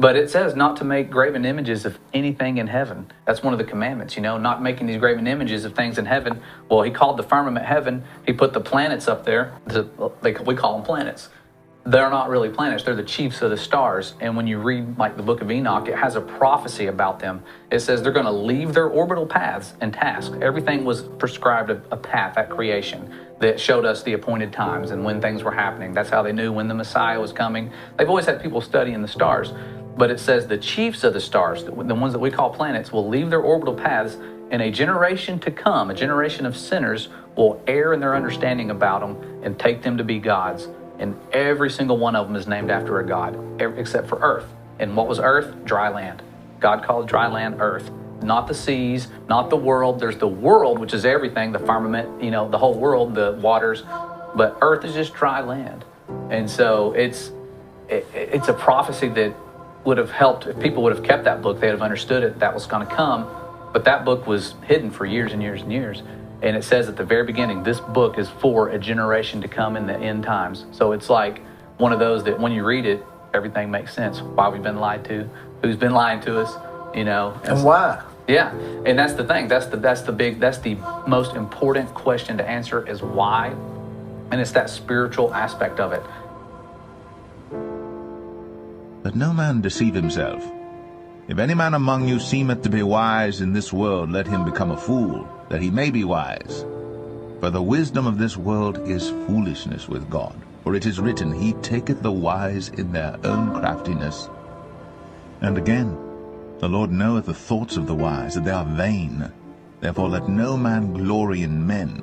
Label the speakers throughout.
Speaker 1: But it says not to make graven images of anything in heaven. That's one of the commandments, not making these graven images of things in heaven. Well, he called the firmament heaven. He put the planets up there. We call them planets. They're not really planets. They're the chiefs of the stars. And when you read like the book of Enoch, it has a prophecy about them. It says they're going to leave their orbital paths and tasks. Everything was prescribed a path at creation that showed us the appointed times and when things were happening. That's how they knew when the Messiah was coming. They've always had people studying the stars. But it says the chiefs of the stars, the ones that we call planets, will leave their orbital paths, and a generation to come, a generation of sinners, will err in their understanding about them and take them to be gods. And every single one of them is named after a god, except for earth. And what was earth? Dry land. God called dry land earth. Not the seas, not the world. There's the world, which is everything, the firmament, the whole world, the waters. But earth is just dry land. And so it's a prophecy that would have helped if people would have kept that book. They'd have understood it, that was going to come. But that book was hidden for years and years and years. And it says at the very beginning, this book is for a generation to come in the end times. So it's like one of those that when you read it, everything makes sense. Why we've been lied to, who's been lying to us,
Speaker 2: And why?
Speaker 1: Yeah, and that's the thing. That's the most important question to answer is why. And it's that spiritual aspect of it.
Speaker 3: Let no man deceive himself. If any man among you seemeth to be wise in this world, let him become a fool, that he may be wise. For the wisdom of this world is foolishness with God. For it is written, He taketh the wise in their own craftiness. And again, the Lord knoweth the thoughts of the wise, that they are vain. Therefore let no man glory in men.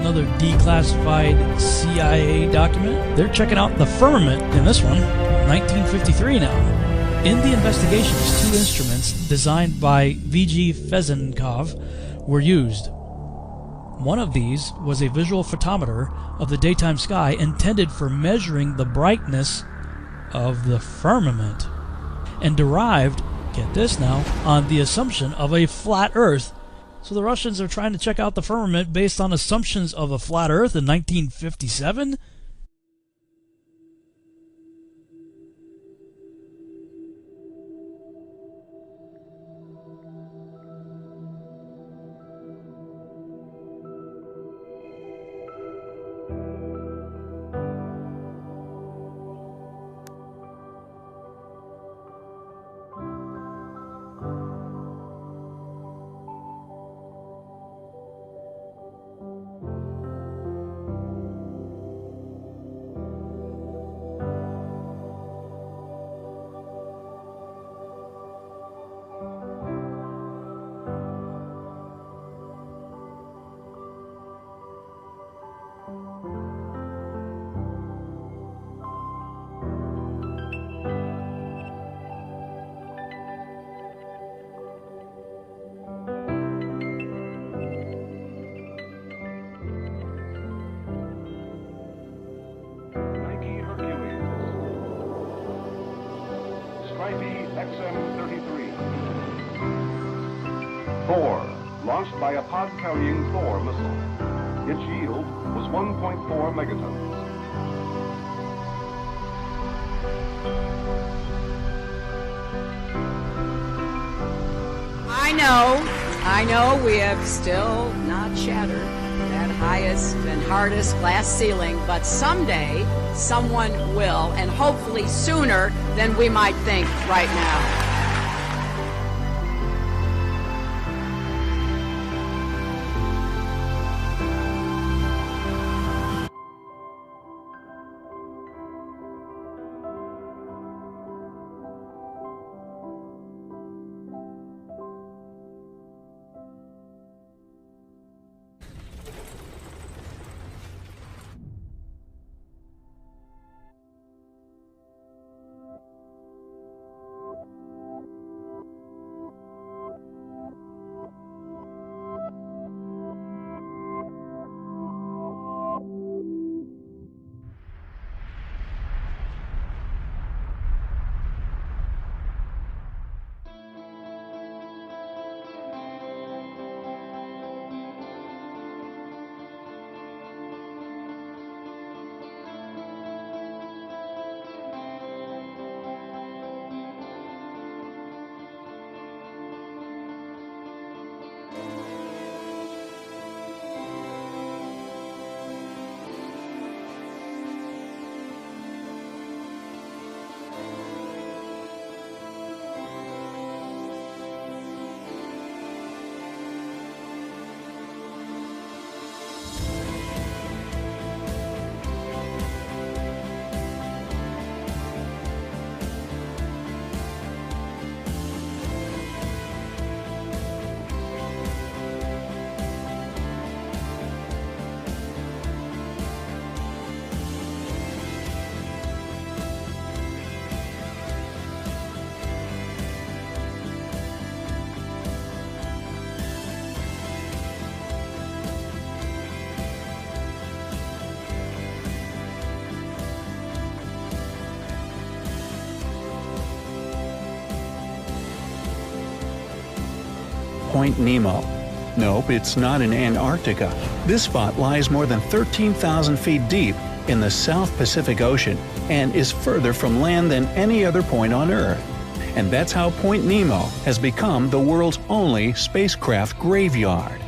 Speaker 4: Another declassified CIA document. They're checking out the firmament in this one, 1953 now. In the investigations, 2 instruments designed by V.G. Fezenkov were used. One of these was a visual photometer of the daytime sky intended for measuring the brightness of the firmament, and derived, get this now, on the assumption of a flat Earth. So the Russians are trying to check out the firmament based on assumptions of a flat Earth in 1957?
Speaker 2: IBXM-33. Thor, launched by a pod-carrying Thor missile. Its yield was 1.4 megatons.
Speaker 5: I know we have still not shattered that highest and hardest glass ceiling, but someday someone will, and hopefully sooner than we might think right now.
Speaker 6: Point Nemo. Nope, it's not in Antarctica. This spot lies more than 13,000 feet deep in the South Pacific Ocean and is further from land than any other point on Earth. And that's how Point Nemo has become the world's only spacecraft graveyard.